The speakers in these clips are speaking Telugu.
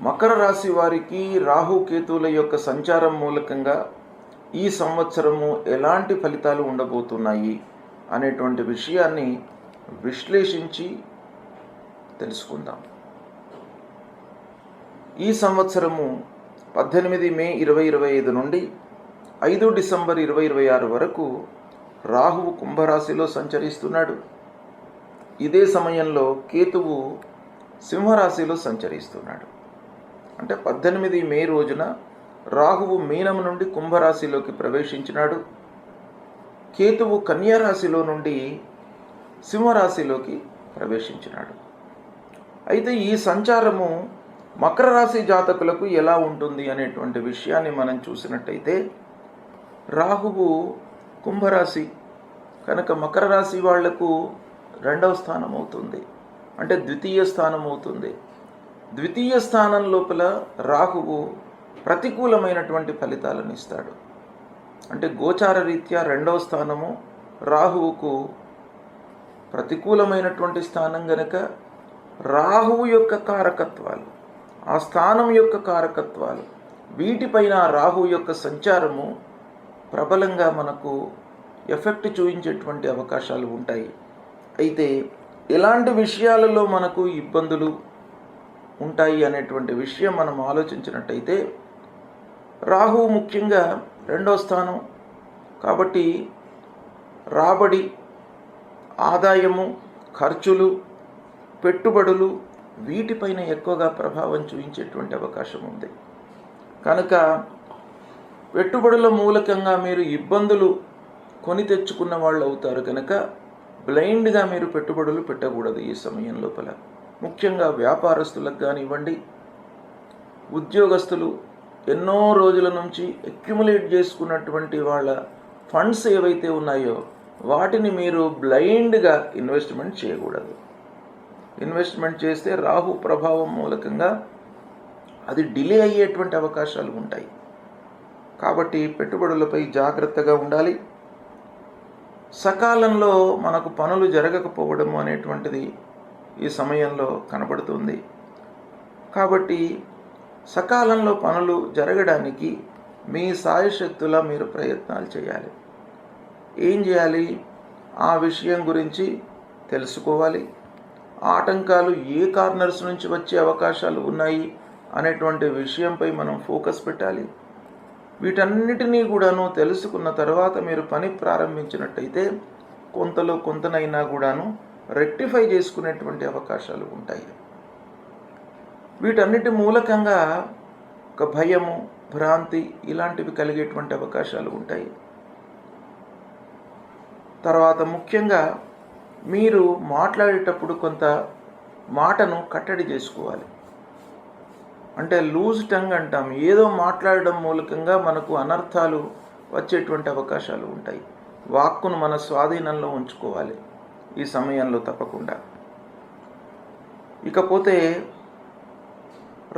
మకర రాశి వారికి రాహుకేతువుల యొక్క సంచారం మూలకంగా ఈ సంవత్సరము ఎలాంటి ఫలితాలు ఉండబోతున్నాయి అనేటువంటి విషయాన్ని విశ్లేషించి తెలుసుకుందాం. ఈ సంవత్సరము 18 మే 2025 నుండి 5 డిసెంబర్ 2026 వరకు రాహువు కుంభరాశిలో సంచరిస్తున్నాడు. ఇదే సమయంలో కేతువు సింహరాశిలో సంచరిస్తున్నాడు. అంటే 18 మే రోజున రాహువు మీనం నుండి కుంభరాశిలోకి ప్రవేశించినాడు. కేతువు కన్యారాశిలో నుండి సింహరాశిలోకి ప్రవేశించినాడు. అయితే ఈ సంచారము మకర రాశి జాతకులకు ఎలా ఉంటుంది అనేటువంటి విషయాన్ని మనం చూసినట్టయితే, రాహువు కుంభరాశి కనుక మకర రాశి వాళ్లకు 2వ స్థానం అవుతుంది, అంటే ద్వితీయ స్థానం అవుతుంది. ద్వితీయ స్థానం లోపల రాహువు ప్రతికూలమైనటువంటి ఫలితాలను ఇస్తాడు. అంటే గోచార రీత్యా 2వ స్థానము రాహువుకు ప్రతికూలమైనటువంటి స్థానం గనక రాహువు యొక్క కారకత్వాలు, ఆ స్థానం యొక్క కారకత్వాలు, వీటిపైన రాహువు యొక్క సంచారము ప్రబలంగా మనకు ఎఫెక్ట్ చూపించేటువంటి అవకాశాలు ఉంటాయి. అయితే ఎలాంటి విషయాలలో మనకు ఇబ్బందులు ఉంటాయి అనేటువంటి విషయం మనం ఆలోచించినట్టయితే, రాహువు ముఖ్యంగా 2వ స్థానం కాబట్టి రాబడి, ఆదాయము, ఖర్చులు, పెట్టుబడులు వీటిపైన ఎక్కువగా ప్రభావం చూపించేటువంటి అవకాశం ఉంది. కనుక పెట్టుబడుల మూలకంగా మీరు ఇబ్బందులు కొని తెచ్చుకున్న వాళ్ళు అవుతారు. కనుక బ్లైండ్గా మీరు పెట్టుబడులు పెట్టకూడదు ఈ సమయం లోపల. ముఖ్యంగా వ్యాపారస్తులకు కానివ్వండి, ఉద్యోగస్తులు ఎన్నో రోజుల నుంచి అక్యుములేట్ చేసుకున్నటువంటి వాళ్ళ ఫండ్స్ ఏవైతే ఉన్నాయో వాటిని మీరు బ్లైండ్గా ఇన్వెస్ట్మెంట్ చేయకూడదు. ఇన్వెస్ట్మెంట్ చేస్తే రాహు ప్రభావం మూలకంగా అది డిలే అయ్యేటువంటి అవకాశాలు ఉంటాయి. కాబట్టి పెట్టుబడులపై జాగ్రత్తగా ఉండాలి. సకాలంలో మనకు పనులు జరగకపోవడము అనేటువంటిది ఈ సమయంలో కనబడుతుంది. కాబట్టి సకాలంలో పనులు జరగడానికి మీ సాయశక్తులా మీరు ప్రయత్నాలు చేయాలి. ఏం చేయాలి? ఆ విషయం గురించి తెలుసుకోవాలి. ఆటంకాలు ఏ కార్నర్స్ నుంచి వచ్చే అవకాశాలు ఉన్నాయి అనేటువంటి విషయంపై మనం ఫోకస్ పెట్టాలి. వీటన్నిటినీ కూడాను తెలుసుకున్న తర్వాత మీరు పని ప్రారంభించినట్టయితే కొంతలో కొంతనైనా కూడాను రెక్టిఫై చేసుకునేటువంటి అవకాశాలు ఉంటాయి. వీటన్నిటి మూలకంగా ఒక భయము, భ్రాంతి ఇలాంటివి కలిగేటువంటి అవకాశాలు ఉంటాయి. తర్వాత ముఖ్యంగా మీరు మాట్లాడేటప్పుడు కొంత మాటను కట్టడి చేసుకోవాలి. అంటే లూజ్ టంగ్ అంటాం. ఏదో మాట్లాడడం మూలకంగా మనకు అనర్థాలు వచ్చేటువంటి అవకాశాలు ఉంటాయి. వాక్కును మన స్వాధీనంలో ఉంచుకోవాలి ఈ సమయంలో తప్పకుండా. ఇకపోతే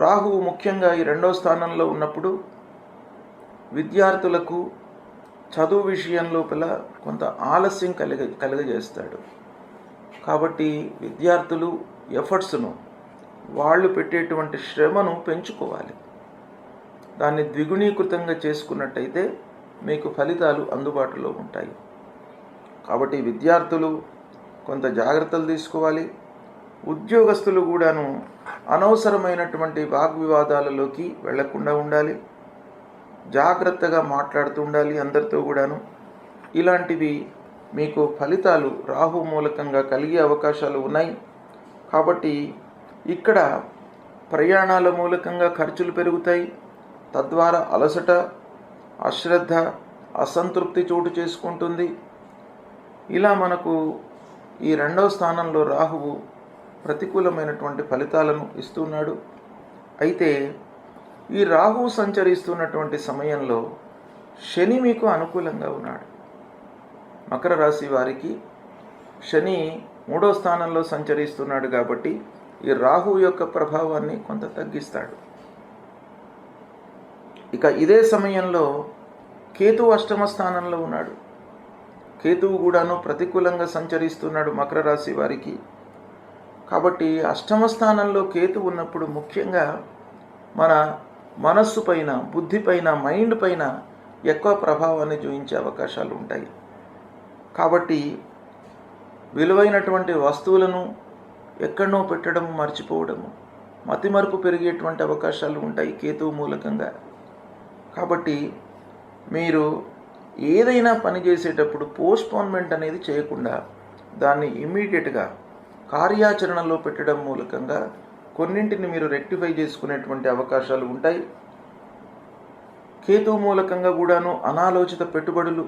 రాహువు ముఖ్యంగా ఈ 2వ స్థానంలో ఉన్నప్పుడు విద్యార్థులకు చదువు విషయం లోపల కొంత ఆలస్యం కలుగజేస్తాడు. కాబట్టి విద్యార్థులు ఎఫర్ట్స్ను, వాళ్ళు పెట్టేటువంటి శ్రమను పెంచుకోవాలి. దాన్ని ద్విగుణీకృతంగా చేసుకున్నట్టయితే మీకు ఫలితాలు అందుబాటులో ఉంటాయి. కాబట్టి విద్యార్థులు కొంత జాగ్రత్తలు తీసుకోవాలి. ఉద్యోగస్తులు కూడాను అనవసరమైనటువంటి వాగ్వివాదాలలోకి వెళ్లకుండా ఉండాలి. జాగ్రత్తగా మాట్లాడుతూ ఉండాలి అందరితో కూడాను. ఇలాంటివి మీకు ఫలితాలు రాహు మూలకంగా కలిగే అవకాశాలు ఉన్నాయి. కాబట్టి ఇక్కడ ప్రయాణాల మూలకంగా ఖర్చులు పెరుగుతాయి. తద్వారా అలసట, అశ్రద్ధ, అసంతృప్తి చోటు చేసుకుంటుంది. ఇలా మనకు ఈ 2వ స్థానంలో రాహువు ప్రతికూలమైనటువంటి ఫలితాలను ఇస్తున్నాడు. అయితే ఈ రాహువు సంచరిస్తున్నటువంటి సమయంలో శని మీకు అనుకూలంగా ఉన్నాడు. మకర రాశి వారికి శని 3వ స్థానంలో సంచరిస్తున్నాడు కాబట్టి ఈ రాహువు యొక్క ప్రభావాన్ని కొంత తగ్గిస్తాడు. ఇక ఇదే సమయంలో కేతువు 8వ స్థానంలో ఉన్నాడు. కేతువు కూడాను ప్రతికూలంగా సంచరిస్తున్నాడు మకర రాశి వారికి. కాబట్టి 8వ స్థానంలో కేతు ఉన్నప్పుడు ముఖ్యంగా మన మనస్సు పైన, బుద్ధి పైన, మైండ్ పైన ఎక్కువ ప్రభావాన్ని చూపించే అవకాశాలు ఉంటాయి. కాబట్టి విలువైనటువంటి వస్తువులను ఎక్కడనో పెట్టడం, మర్చిపోవడము, మతిమరుపు పెరిగేటువంటి అవకాశాలు ఉంటాయి కేతువు మూలకంగా. కాబట్టి మీరు ఏదైనా పని చేసేటప్పుడు పోస్ట్పోన్మెంట్ అనేది చేయకుండా దాన్ని ఇమ్మీడియట్గా కార్యాచరణలో పెట్టడం మూలకంగా కొన్నింటిని మీరు రెక్టిఫై చేసుకునేటువంటి అవకాశాలు ఉంటాయి. కేతువు మూలకంగా కూడాను అనాలోచిత పెట్టుబడులు,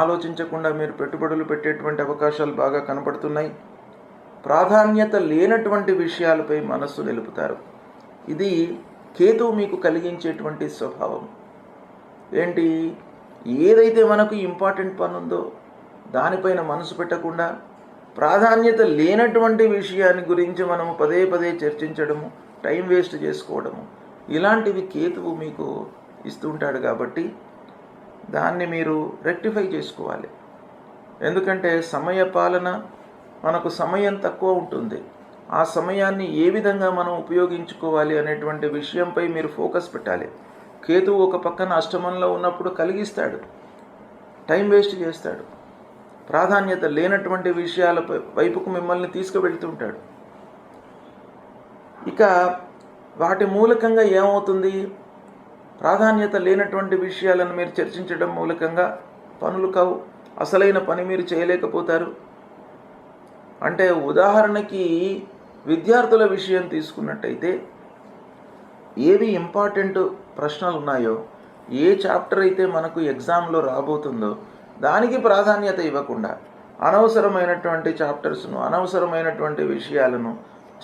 ఆలోచించకుండా మీరు పెట్టుబడులు పెట్టేటువంటి అవకాశాలు బాగా కనపడుతున్నాయి. ప్రాధాన్యత లేనటువంటి విషయాలపై మనస్సు నిలుపుతారు. ఇది కేతువు మీకు కలిగించేటువంటి స్వభావం. ఏంటి, ఏదైతే మనకు ఇంపార్టెంట్ పని ఉందో దానిపైన మనసు పెట్టకుండా ప్రాధాన్యత లేనటువంటి విషయాన్ని గురించి మనము పదే పదే చర్చించడము, టైం వేస్ట్ చేసుకోవడము, ఇలాంటివి కేతువు మీకు ఇస్తుంటాడు. కాబట్టి దాన్ని మీరు రెక్టిఫై చేసుకోవాలి. ఎందుకంటే సమయ పాలన, మనకు సమయం తక్కువ ఉంటుంది. ఆ సమయాన్ని ఏ విధంగా మనం ఉపయోగించుకోవాలి అనేటువంటి విషయంపై మీరు ఫోకస్ పెట్టాలి. కేతువు ఒక పక్కన అష్టమంలో ఉన్నప్పుడు కలిగిస్తాడు, టైం వేస్ట్ చేస్తాడు, ప్రాధాన్యత లేనటువంటి విషయాల వైపుకు మిమ్మల్ని తీసుకువెళ్తుంటాడు. ఇక వాటి మూలకంగా ఏమవుతుంది, ప్రాధాన్యత లేనటువంటి విషయాలను మీరు చర్చించడం మూలకంగా పనులు కావు, అసలైన పని మీరు చేయలేకపోతారు. అంటే ఉదాహరణకి విద్యార్థుల విషయం తీసుకున్నట్టయితే, ఏవి ఇంపార్టెంట్ ప్రశ్నలు ఉన్నాయో, ఏ చాప్టర్ అయితే మనకు ఎగ్జామ్లో రాబోతుందో దానికి ప్రాధాన్యత ఇవ్వకుండా అనవసరమైనటువంటి చాప్టర్స్ను, అనవసరమైనటువంటి విషయాలను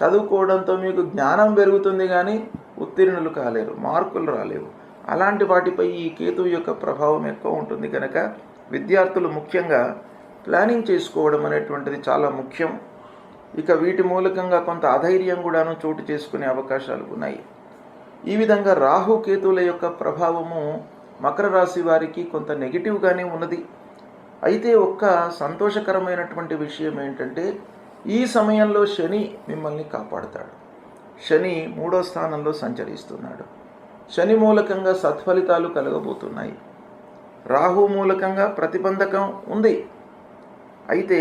చదువుకోవడంతో మీకు జ్ఞానం పెరుగుతుంది కానీ ఉత్తీర్ణులు కాలేరు, మార్కులు రాలేవు. అలాంటి వాటిపై ఈ కేతువు యొక్క ప్రభావం ఎక్కువ ఉంటుంది. కనుక విద్యార్థులు ముఖ్యంగా ప్లానింగ్ చేసుకోవడం అనేటువంటిది చాలా ముఖ్యం. ఇక వీటి మూలకంగా కొంత అధైర్యం కూడాను చోటు చేసుకునే అవకాశాలు ఉన్నాయి. ఈ విధంగా రాహు కేతువుల యొక్క ప్రభావము మకర రాశి వారికి కొంత నెగిటివ్గానే ఉన్నది. అయితే ఒక్క సంతోషకరమైనటువంటి విషయం ఏంటంటే, ఈ సమయంలో శని మిమ్మల్ని కాపాడుతాడు. శని 3వ స్థానంలో సంచరిస్తున్నాడు. శని మూలకంగా సత్ఫలితాలు కలగబోతున్నాయి. రాహు మూలకంగా ప్రతిబంధకం ఉంది. అయితే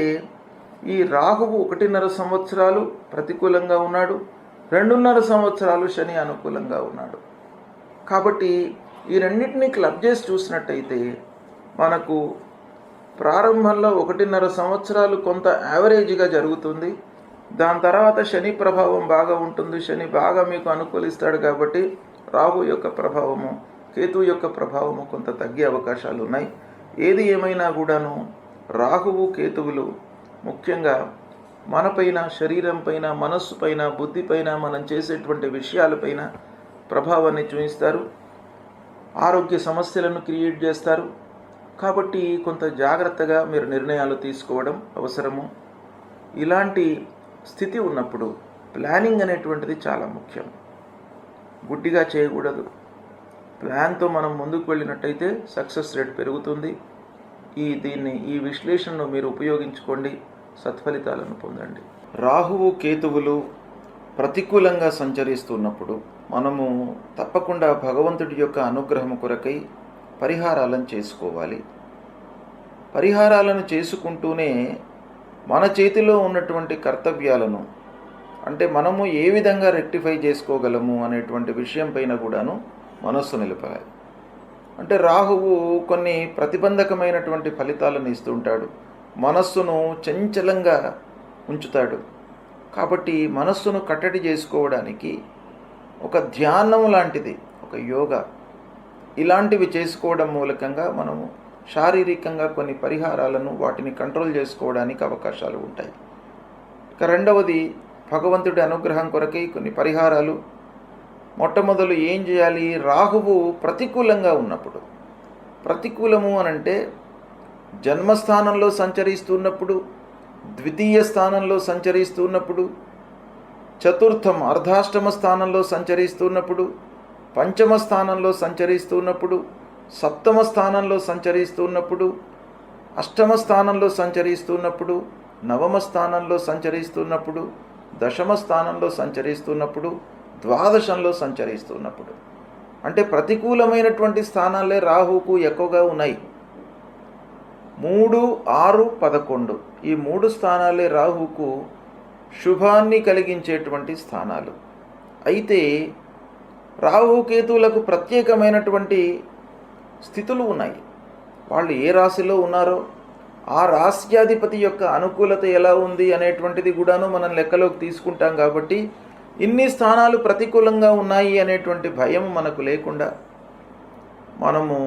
ఈ రాహువు 1.5 సంవత్సరాలు ప్రతికూలంగా ఉన్నాడు, 2.5 సంవత్సరాలు శని అనుకూలంగా ఉన్నాడు. కాబట్టి ఈ రెండింటినీ క్లబ్ చేసి చూసినట్టయితే మనకు ప్రారంభంలో 1.5 సంవత్సరాలు కొంత యావరేజ్గా జరుగుతుంది. దాని తర్వాత శని ప్రభావం బాగా ఉంటుంది. శని బాగా మీకు అనుకూలిస్తాడు. కాబట్టి రాహు యొక్క ప్రభావము, కేతు యొక్క ప్రభావము కొంత తగ్గే అవకాశాలు ఉన్నాయి. ఏది ఏమైనా కూడాను రాహువు కేతువులు ముఖ్యంగా మనపైన, శరీరం పైన, మనస్సు పైన, బుద్ధి పైన, మనం చేసేటువంటి విషయాలపైన ప్రభావాన్ని చూపిస్తారు. ఆరోగ్య సమస్యలను క్రియేట్ చేస్తారు. కాబట్టి కొంత జాగ్రత్తగా మీరు నిర్ణయాలు తీసుకోవడం అవసరము. ఇలాంటి స్థితి ఉన్నప్పుడు ప్లానింగ్ అనేటువంటిది చాలా ముఖ్యం. గుడ్డిగా చేయకూడదు. ప్లాన్తో మనం ముందుకు వెళ్ళినట్టయితే సక్సెస్ రేట్ పెరుగుతుంది. ఈ విశ్లేషణను మీరు ఉపయోగించుకోండి, సత్ఫలితాలను పొందండి. రాహువు కేతువులు ప్రతికూలంగా సంచరిస్తున్నప్పుడు మనము తప్పకుండా భగవంతుడి యొక్క అనుగ్రహం కొరకై పరిహారాలను చేసుకోవాలి. పరిహారాలను చేసుకుంటూనే మన చేతిలో ఉన్నటువంటి కర్తవ్యాలను, అంటే మనము ఏ విధంగా రెక్టిఫై చేసుకోగలము అనేటువంటి విషయం పైన కూడాను మనస్సు నిలపాలి. అంటే రాహువు కొన్ని ప్రతిబంధకమైనటువంటి ఫలితాలను ఇస్తుంటాడు, మనస్సును చంచలంగా ఉంచుతాడు. కాబట్టి మనస్సును కట్టడి చేసుకోవడానికి ఒక ధ్యానం లాంటిది, ఒక యోగా, ఇలాంటివి చేసుకోవడం మూలకంగా మనము శారీరకంగా కొన్ని పరిహారాలను, వాటిని కంట్రోల్ చేసుకోవడానికి అవకాశాలు ఉంటాయి. ఇక రెండవది, భగవంతుడి అనుగ్రహం కొరకై కొన్ని పరిహారాలు. మొట్టమొదలు ఏం చేయాలి, రాహువు ప్రతికూలంగా ఉన్నప్పుడు, ప్రతికూలము అనంటే జన్మస్థానంలో సంచరిస్తున్నప్పుడు, ద్వితీయ స్థానంలో సంచరిస్తున్నప్పుడు, చతుర్థం అర్ధాష్టమ స్థానంలో సంచరిస్తున్నప్పుడు, పంచమ స్థానంలో సంచరిస్తున్నప్పుడు, సప్తమ స్థానంలో సంచరిస్తున్నప్పుడు, అష్టమ స్థానంలో సంచరిస్తున్నప్పుడు, నవమ స్థానంలో సంచరిస్తున్నప్పుడు, దశమ స్థానంలో సంచరిస్తున్నప్పుడు, ద్వాదశంలో సంచరిస్తున్నప్పుడు. అంటే ప్రతికూలమైనటువంటి స్థానాలే రాహువుకు ఎక్కువగా ఉన్నాయి. 3, 6, 11 ఈ 3 స్థానాలే రాహువుకు శుభాన్ని కలిగించేటువంటి స్థానాలు. అయితే రాహుకేతువులకు ప్రత్యేకమైనటువంటి స్థితులు ఉన్నాయి. వాళ్ళు ఏ రాశిలో ఉన్నారో ఆ రాశ్యాధిపతి యొక్క అనుకూలత ఎలా ఉంది అనేటువంటిది కూడాను మనం లెక్కలోకి తీసుకుంటాం. కాబట్టి ఇన్ని స్థానాలు ప్రతికూలంగా ఉన్నాయి అనేటువంటి భయం మనకు లేకుండా మనము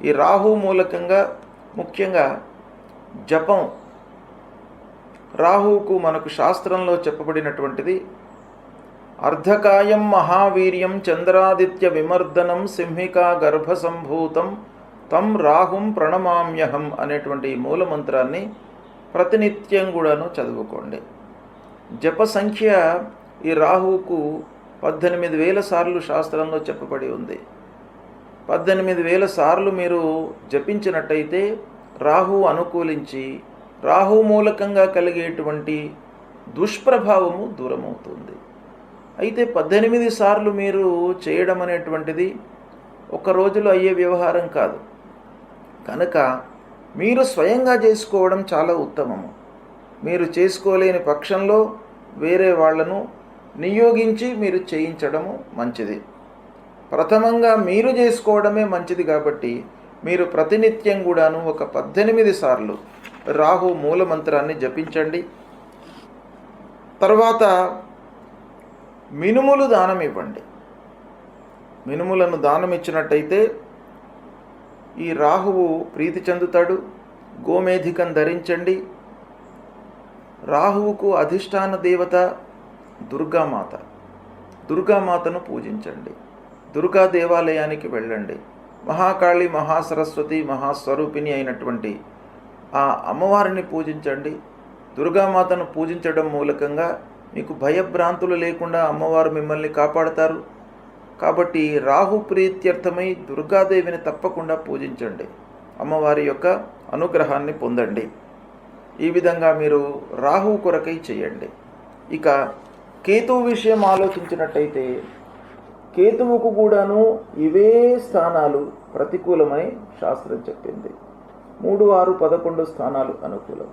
ఈ రాహు మూలకంగా ముఖ్యంగా జపం, రాహువుకు మనకు శాస్త్రంలో చెప్పబడినటువంటిది అర్ధకాయం మహావీర్యం చంద్రాదిత్య విమర్దనం సింహికా గర్భసంభూతం తం రాహుం ప్రణమామ్యహం అనేటువంటి మూలమంత్రాన్ని ప్రతినిత్యం కూడాను చదువుకోండి. జప సంఖ్య ఈ రాహువుకు 18,000 సార్లు శాస్త్రంలో చెప్పబడి ఉంది. 18,000 సార్లు మీరు జపించినట్టయితే రాహు అనుకూలించి రాహు మూలకంగా కలిగేటువంటి దుష్ప్రభావము దూరమవుతుంది. అయితే 18 సార్లు మీరు చేయడం అనేటువంటిది ఒక రోజులో అయ్యే వ్యవహారం కాదు. కనుక మీరు స్వయంగా చేసుకోవడం చాలా ఉత్తమము. మీరు చేసుకోలేని పక్షంలో వేరే వాళ్లను నియోగించి మీరు చేయించడము మంచిది. ప్రథమంగా మీరు చేసుకోవడమే మంచిది. కాబట్టి మీరు ప్రతినిత్యం కూడాను ఒక 18 సార్లు రాహు మూలమంత్రాన్ని జపించండి. తర్వాత మినుములు దానం ఇవ్వండి. మినుములను దానం ఇచ్చినట్టయితే ఈ రాహువు ప్రీతి చెందుతాడు. గోమేధికం ధరించండి. రాహువుకు అధిష్టాన దేవత దుర్గామాత. దుర్గామాతను పూజించండి. దుర్గా దేవాలయానికి వెళ్ళండి. మహాకాళి, మహాసరస్వతి, మహాస్వరూపిణి అయినటువంటి ఆ అమ్మవారిని పూజించండి. దుర్గామాతను పూజించడం మూలకంగా మీకు భయభ్రాంతులు లేకుండా అమ్మవారు మిమ్మల్ని కాపాడతారు. కాబట్టి రాహు ప్రీత్యర్థమై దుర్గాదేవిని తప్పకుండా పూజించండి. అమ్మవారి యొక్క అనుగ్రహాన్ని పొందండి. ఈ విధంగా మీరు రాహు కొరకై చేయండి. ఇక కేతువు విషయం ఆలోచించినట్టయితే కేతువుకు కూడాను ఇవే స్థానాలు ప్రతికూలమని శాస్త్రం చెప్పింది. 3, 6, 11 స్థానాలు అనుకూలం.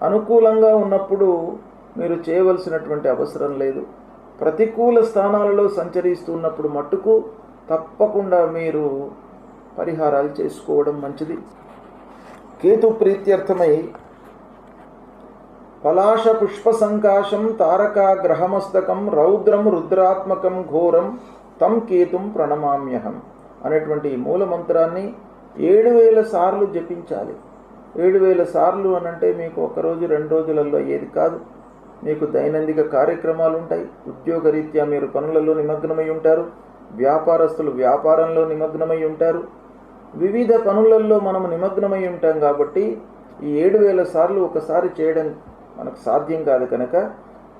అనుకూలంగా ఉన్నప్పుడు మీరు చేయవలసినటువంటి అవసరం లేదు. ప్రతికూల స్థానాలలో సంచరిస్తున్నప్పుడు మట్టుకు తప్పకుండా మీరు పరిహారాలు చేసుకోవడం మంచిది. కేతు ప్రీత్యర్థమై పలాశ పుష్ప సంకాశం తారకా గ్రహమస్తకం రౌద్రం రుద్రాత్మకం ఘోరం తం కేతుం ప్రణమామ్యహం అనేటువంటి మూలమంత్రాన్ని 7,000 సార్లు జపించాలి. 7,000 సార్లు అనంటే మీకు ఒకరోజు 2 రోజులలో అయ్యేది కాదు. మీకు దైనందిక కార్యక్రమాలు ఉంటాయి. ఉద్యోగరీత్యా మీరు పనులలో నిమగ్నమై ఉంటారు. వ్యాపారస్తులు వ్యాపారంలో నిమగ్నమై ఉంటారు. వివిధ పనులలో మనం నిమగ్నమై ఉంటాం. కాబట్టి ఈ 7,000 సార్లు ఒకసారి చేయడం మనకు సాధ్యం కాదు. కనుక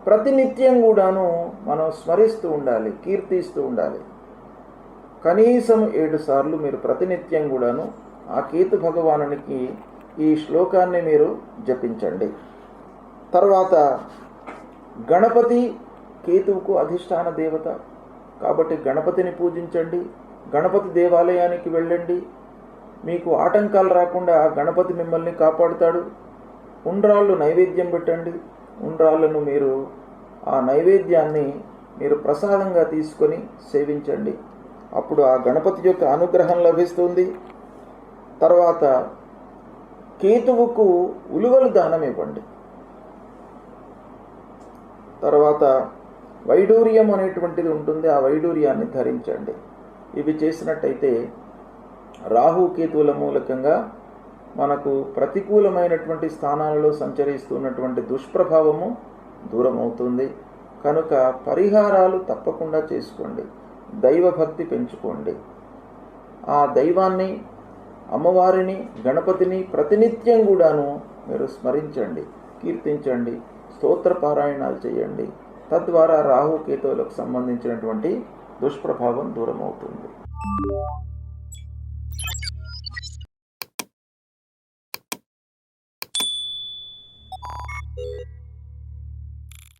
ప్రతినిత్యం కూడాను మనం స్మరిస్తూ ఉండాలి, కీర్తిస్తూ ఉండాలి. కనీసం 7 సార్లు మీరు ప్రతినిత్యం కూడాను ఆ కేతు భగవానునికి ఈ శ్లోకాన్ని మీరు జపించండి. తర్వాత గణపతి కేతువుకు అధిష్టాన దేవత కాబట్టి గణపతిని పూజించండి. గణపతి దేవాలయానికి వెళ్ళండి. మీకు ఆటంకాలు రాకుండా గణపతి మిమ్మల్ని కాపాడుతాడు. ఉండ్రాళ్ళు నైవేద్యం పెట్టండి. ఉండ్రాళ్ళను మీరు ఆ నైవేద్యాన్ని మీరు ప్రసాదంగా తీసుకొని సేవించండి. అప్పుడు ఆ గణపతి యొక్క అనుగ్రహం లభిస్తుంది. తర్వాత కేతువుకు ఉలువలు దానం ఇవ్వండి. తర్వాత వైడూర్యం అనేటువంటిది ఉంటుంది. ఆ వైడూర్యాన్ని ధరించండి. ఇవి చేసినట్టయితే రాహు కేతువుల మూలకంగా మనకు ప్రతికూలమైనటువంటి స్థానాలలో సంచరిస్తున్నటువంటి దుష్ప్రభావము దూరమవుతుంది. కనుక పరిహారాలు తప్పకుండా చేసుకోండి. దైవభక్తి పెంచుకోండి. ఆ దైవాన్ని, అమ్మవారిని, గణపతిని ప్రతినిత్యం కూడాను మీరు స్మరించండి, కీర్తించండి, స్తోత్ర పారాయణాలు చేయండి. తద్వారా రాహు కేతువులకు సంబంధించినటువంటి దుష్ప్రభావం దూరమవుతుంది.